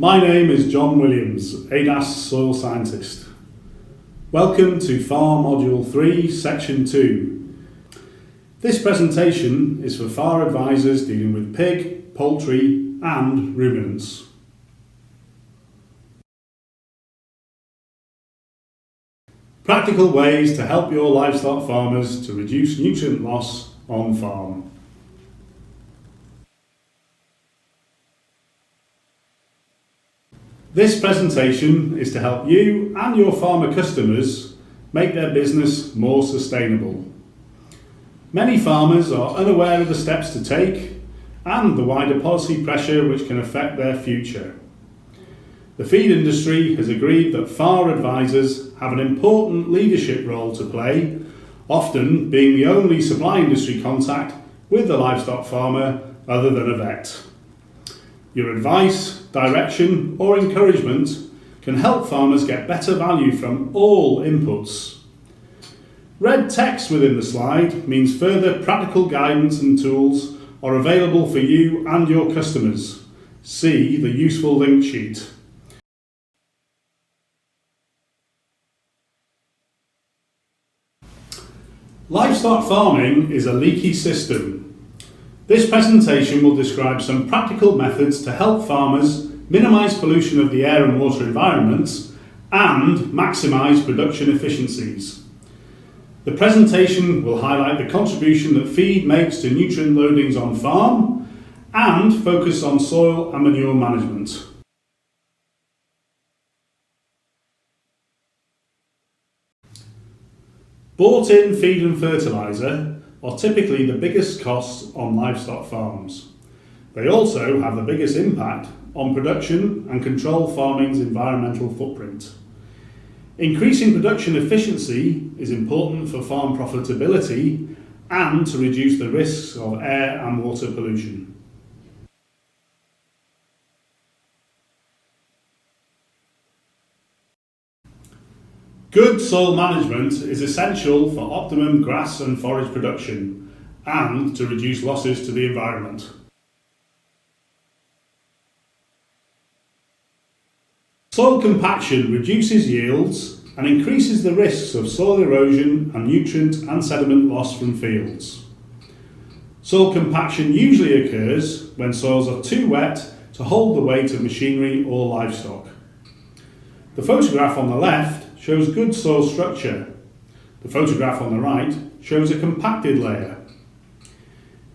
My name is John Williams, ADAS Soil Scientist. Welcome to FAR Module 3, Section 2. This presentation is for FAR advisors dealing with pig, poultry and ruminants. Practical ways to help your livestock farmers to reduce nutrient loss on farm. This presentation is to help you and your farmer customers make their business more sustainable. Many farmers are unaware of the steps to take and the wider policy pressure which can affect their future. The feed industry has agreed that FAR advisors have an important leadership role to play, often being the only supply industry contact with the livestock farmer other than a vet. Your advice, direction or encouragement can help farmers get better value from all inputs. Red text within the slide means further practical guidance and tools are available for you and your customers. See the useful link sheet. Livestock farming is a leaky system. This presentation will describe some practical methods to help farmers minimise pollution of the air and water environments and maximise production efficiencies. The presentation will highlight the contribution that feed makes to nutrient loadings on farm and focus on soil and manure management. Bought-in feed and fertiliser are typically the biggest costs on livestock farms. They also have the biggest impact on production and control farming's environmental footprint. Increasing production efficiency is important for farm profitability and to reduce the risks of air and water pollution. Good soil management is essential for optimum grass and forage production and to reduce losses to the environment. Soil compaction reduces yields and increases the risks of soil erosion and nutrient and sediment loss from fields. Soil compaction usually occurs when soils are too wet to hold the weight of machinery or livestock. The photograph on the left shows good soil structure. The photograph on the right shows a compacted layer.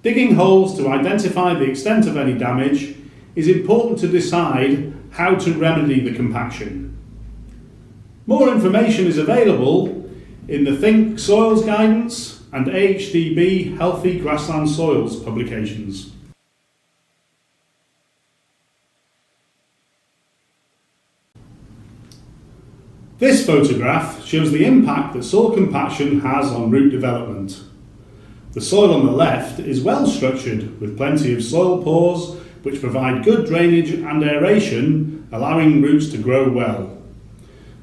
Digging holes to identify the extent of any damage is important to decide how to remedy the compaction. More information is available in the Think Soils Guidance and AHDB Healthy Grassland Soils publications. This photograph shows the impact that soil compaction has on root development. The soil on the left is well structured with plenty of soil pores which provide good drainage and aeration, allowing roots to grow well.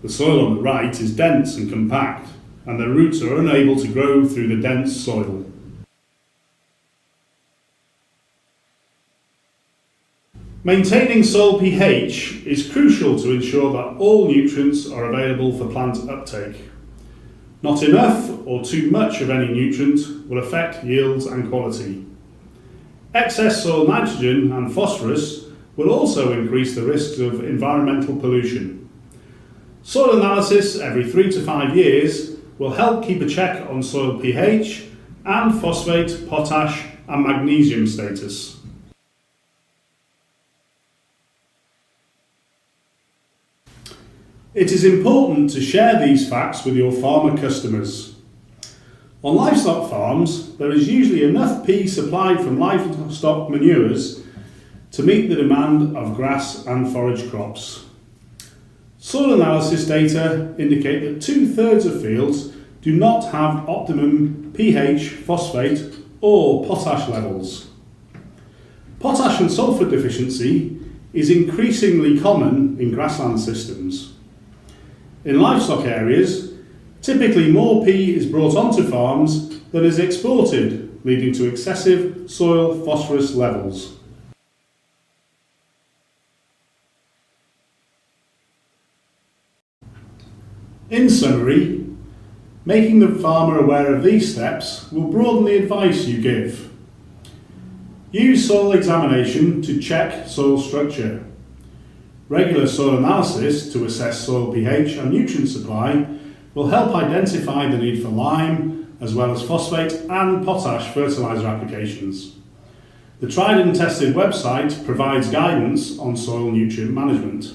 The soil on the right is dense and compact, and the roots are unable to grow through the dense soil. Maintaining soil pH is crucial to ensure that all nutrients are available for plant uptake. Not enough or too much of any nutrient will affect yields and quality. Excess soil nitrogen and phosphorus will also increase the risks of environmental pollution. Soil analysis every 3 to 5 years will help keep a check on soil pH and phosphate, potash and magnesium status. It is important to share these facts with your farmer customers. On livestock farms, there is usually enough pea supplied from livestock manures to meet the demand of grass and forage crops. Soil analysis data indicate that 2/3 of fields do not have optimum pH, phosphate or potash levels. Potash and sulphur deficiency is increasingly common in grassland systems. In livestock areas, typically more pea is brought onto farms than is exported, leading to excessive soil phosphorus levels. In summary, making the farmer aware of these steps will broaden the advice you give. Use soil examination to check soil structure. Regular soil analysis to assess soil pH and nutrient supply will help identify the need for lime, as well as phosphate and potash fertiliser applications. The tried and tested website provides guidance on soil nutrient management.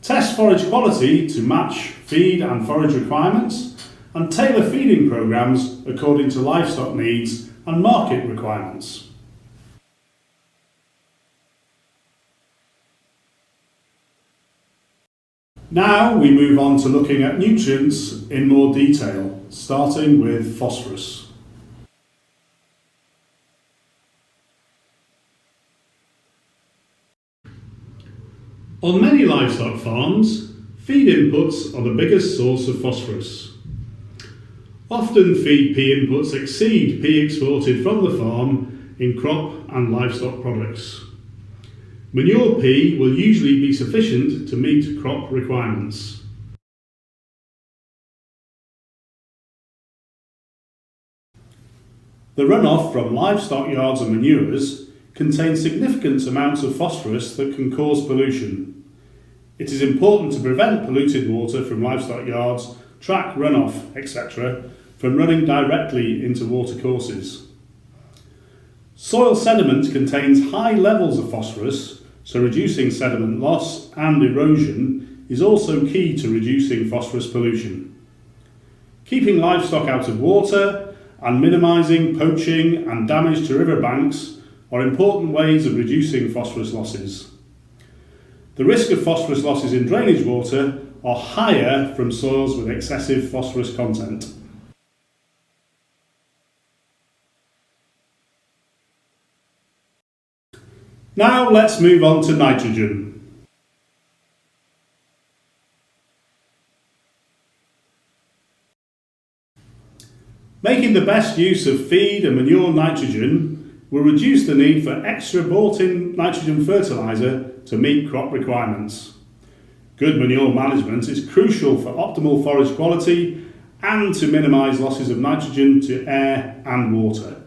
Test forage quality to match feed and forage requirements, and tailor feeding programs according to livestock needs and market requirements. Now we move on to looking at nutrients in more detail, starting with phosphorus. On many livestock farms, feed inputs are the biggest source of phosphorus. Often feed P inputs exceed P exported from the farm in crop and livestock products. Manure P will usually be sufficient to meet crop requirements. The runoff from livestock yards and manures contains significant amounts of phosphorus that can cause pollution. It is important to prevent polluted water from livestock yards, track runoff, etc. from running directly into watercourses. Soil sediment contains high levels of phosphorus, so reducing sediment loss and erosion is also key to reducing phosphorus pollution. Keeping livestock out of water and minimising poaching and damage to riverbanks are important ways of reducing phosphorus losses. The risk of phosphorus losses in drainage water are higher from soils with excessive phosphorus content. Now let's move on to nitrogen. Making the best use of feed and manure nitrogen will reduce the need for extra bought-in nitrogen fertiliser to meet crop requirements. Good manure management is crucial for optimal forage quality and to minimise losses of nitrogen to air and water.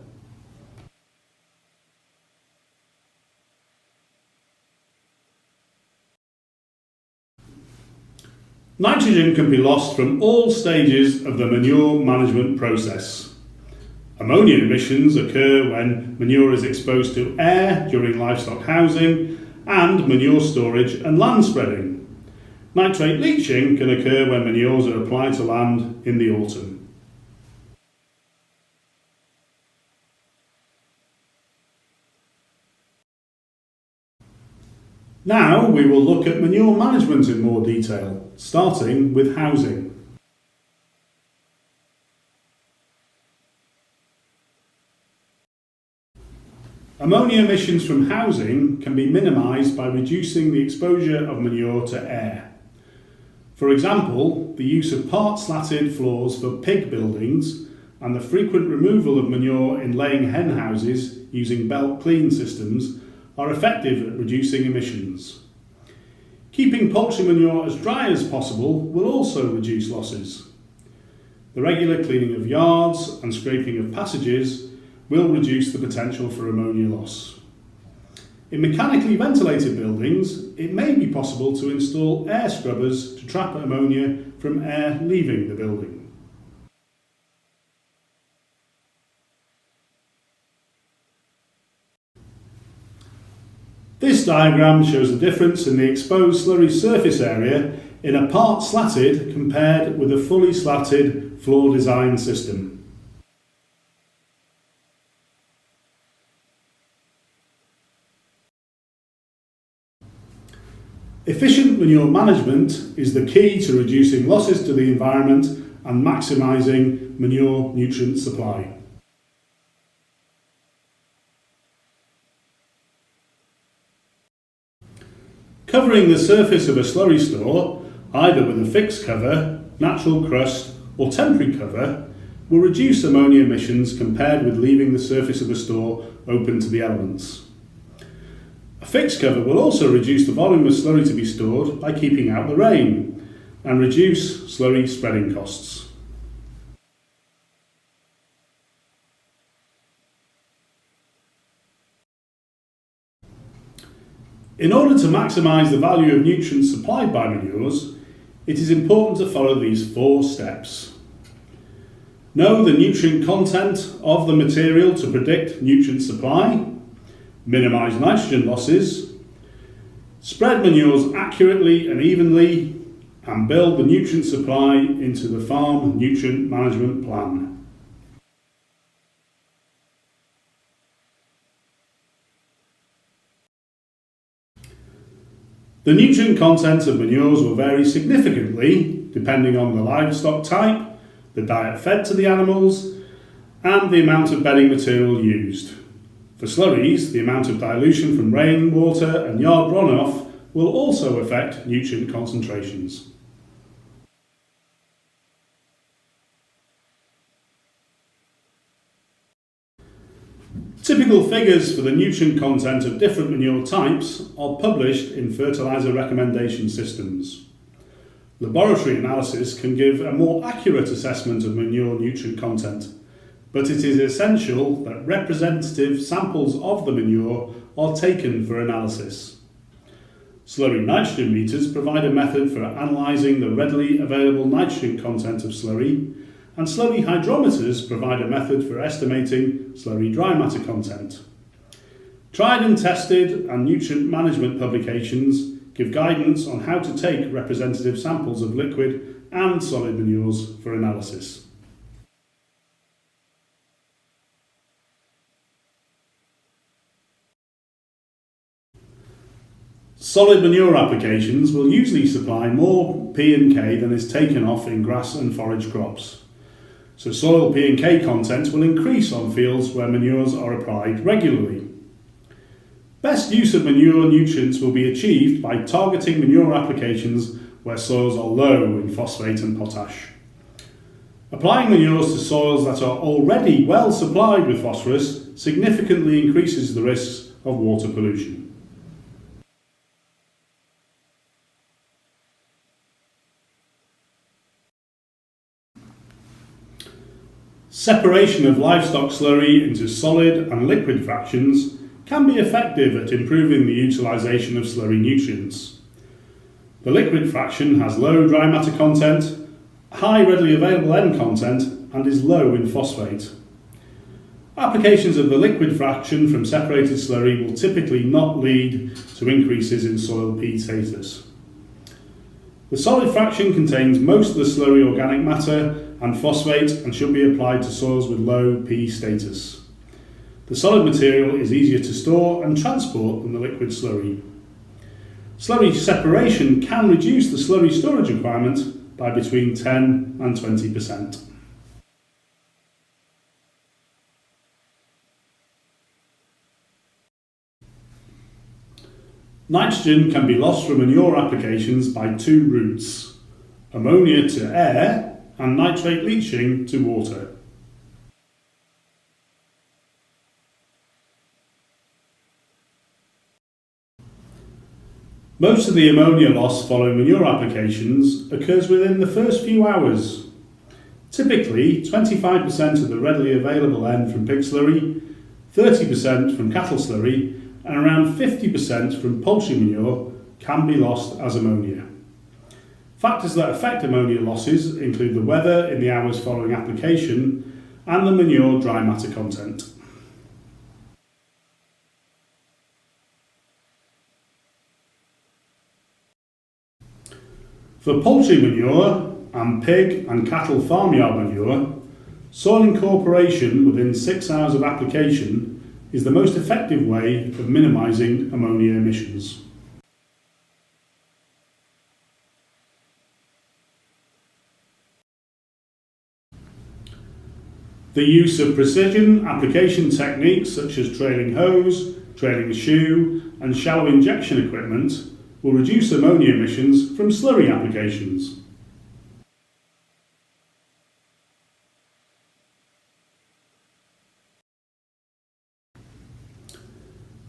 Nitrogen can be lost from all stages of the manure management process. Ammonia emissions occur when manure is exposed to air during livestock housing and manure storage and land spreading. Nitrate leaching can occur when manures are applied to land in the autumn. Now we will look at manure management in more detail, starting with housing. Ammonia emissions from housing can be minimised by reducing the exposure of manure to air. For example, the use of part-slatted floors for pig buildings and the frequent removal of manure in laying hen houses using belt clean systems are effective at reducing emissions. Keeping poultry manure as dry as possible will also reduce losses. The regular cleaning of yards and scraping of passages will reduce the potential for ammonia loss. In mechanically ventilated buildings, it may be possible to install air scrubbers to trap ammonia from air leaving the building. This diagram shows the difference in the exposed slurry surface area in a part-slatted compared with a fully slatted floor design system. Efficient manure management is the key to reducing losses to the environment and maximising manure nutrient supply. Covering the surface of a slurry store, either with a fixed cover, natural crust or temporary cover, will reduce ammonia emissions compared with leaving the surface of the store open to the elements. A fixed cover will also reduce the volume of slurry to be stored by keeping out the rain, and reduce slurry spreading costs. In order to maximise the value of nutrients supplied by manures, it is important to follow these 4 steps. Know the nutrient content of the material to predict nutrient supply, minimise nitrogen losses, spread manures accurately and evenly, and build the nutrient supply into the farm nutrient management plan. The nutrient content of manures will vary significantly depending on the livestock type, the diet fed to the animals, and the amount of bedding material used. For slurries, the amount of dilution from rainwater and yard runoff will also affect nutrient concentrations. Typical figures for the nutrient content of different manure types are published in fertiliser recommendation systems. Laboratory analysis can give a more accurate assessment of manure nutrient content, but it is essential that representative samples of the manure are taken for analysis. Slurry nitrogen meters provide a method for analysing the readily available nitrogen content of slurry, and slurry hydrometers provide a method for estimating slurry dry matter content. Tried and tested and nutrient management publications give guidance on how to take representative samples of liquid and solid manures for analysis. Solid manure applications will usually supply more P and K than is taken off in grass and forage crops. So soil P and K content will increase on fields where manures are applied regularly. Best use of manure nutrients will be achieved by targeting manure applications where soils are low in phosphate and potash. Applying manures to soils that are already well supplied with phosphorus significantly increases the risks of water pollution. Separation of livestock slurry into solid and liquid fractions can be effective at improving the utilisation of slurry nutrients. The liquid fraction has low dry matter content, high readily available N content, and is low in phosphate. Applications of the liquid fraction from separated slurry will typically not lead to increases in soil P status. The solid fraction contains most of the slurry organic matter and phosphate and should be applied to soils with low P status. The solid material is easier to store and transport than the liquid slurry. Slurry separation can reduce the slurry storage requirement by between 10 and 20%. Nitrogen can be lost from manure applications by 2 routes: ammonia to air and nitrate leaching to water. Most of the ammonia loss following manure applications occurs within the first few hours. Typically, 25% of the readily available N from pig slurry, 30% from cattle slurry, and around 50% from poultry manure can be lost as ammonia. Factors that affect ammonia losses include the weather in the hours following application and the manure dry matter content. For poultry manure and pig and cattle farmyard manure, soil incorporation within 6 hours of application is the most effective way of minimising ammonia emissions. The use of precision application techniques such as trailing hose, trailing shoe and shallow injection equipment will reduce ammonia emissions from slurry applications.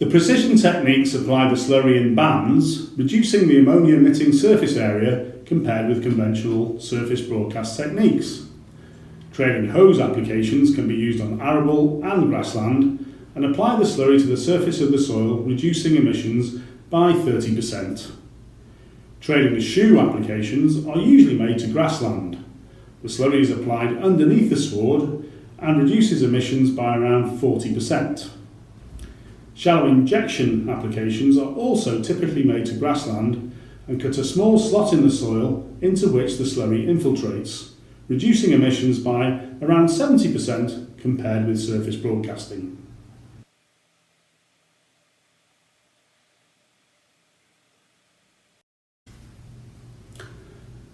The precision techniques apply the slurry in bands, reducing the ammonia emitting surface area compared with conventional surface broadcast techniques. Trailing hose applications can be used on arable and grassland and apply the slurry to the surface of the soil, reducing emissions by 30%. Trailing shoe applications are usually made to grassland. The slurry is applied underneath the sward and reduces emissions by around 40%. Shallow injection applications are also typically made to grassland and cut a small slot in the soil into which the slurry infiltrates, reducing emissions by around 70% compared with surface broadcasting.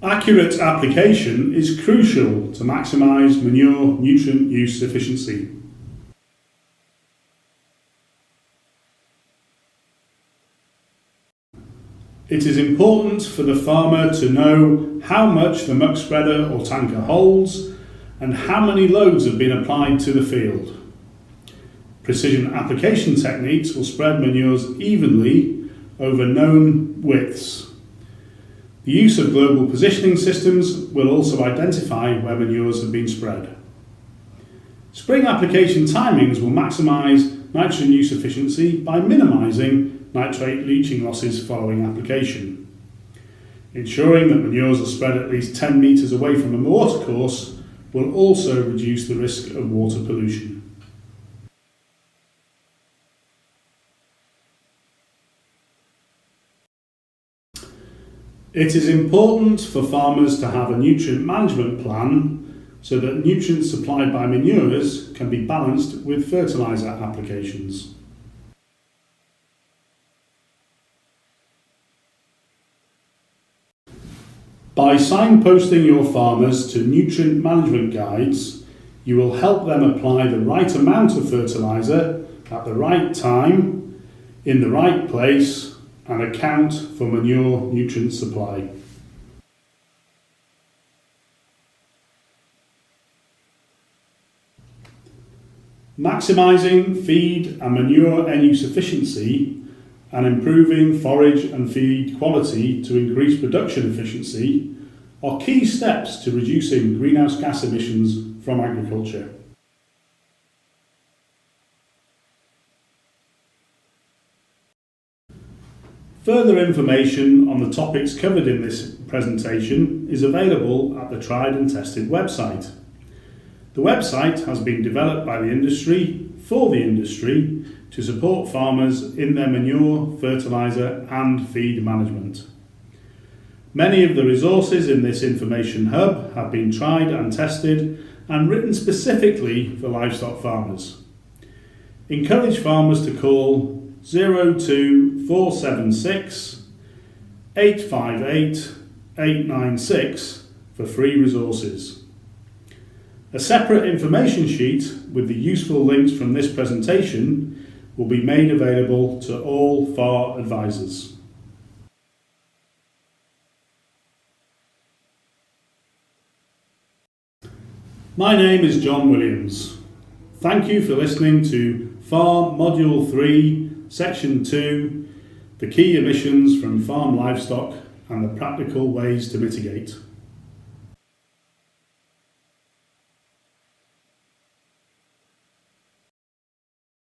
Accurate application is crucial to maximise manure nutrient use efficiency. It is important for the farmer to know how much the muck spreader or tanker holds and how many loads have been applied to the field. Precision application techniques will spread manures evenly over known widths. The use of global positioning systems will also identify where manures have been spread. Spring application timings will maximise nitrogen use efficiency by minimising nitrate leaching losses following application. Ensuring that manures are spread at least 10 metres away from a watercourse will also reduce the risk of water pollution. It is important for farmers to have a nutrient management plan so that nutrients supplied by manures can be balanced with fertiliser applications. By signposting your farmers to nutrient management guides, you will help them apply the right amount of fertiliser at the right time, in the right place, and account for manure nutrient supply. Maximising feed and manure end-use efficiency and improving forage and feed quality to increase production efficiency are key steps to reducing greenhouse gas emissions from agriculture. Further information on the topics covered in this presentation is available at the Tried and Tested website. The website has been developed by the industry for the industry to support farmers in their manure, fertiliser and feed management. Many of the resources in this information hub have been tried and tested and written specifically for livestock farmers. Encourage farmers to call 02476 858 896 for free resources. A separate information sheet with the useful links from this presentation will be made available to all FAR advisors. My name is John Williams. Thank you for listening to FAR Module 3, Section 2, the key emissions from farm livestock and the practical ways to mitigate.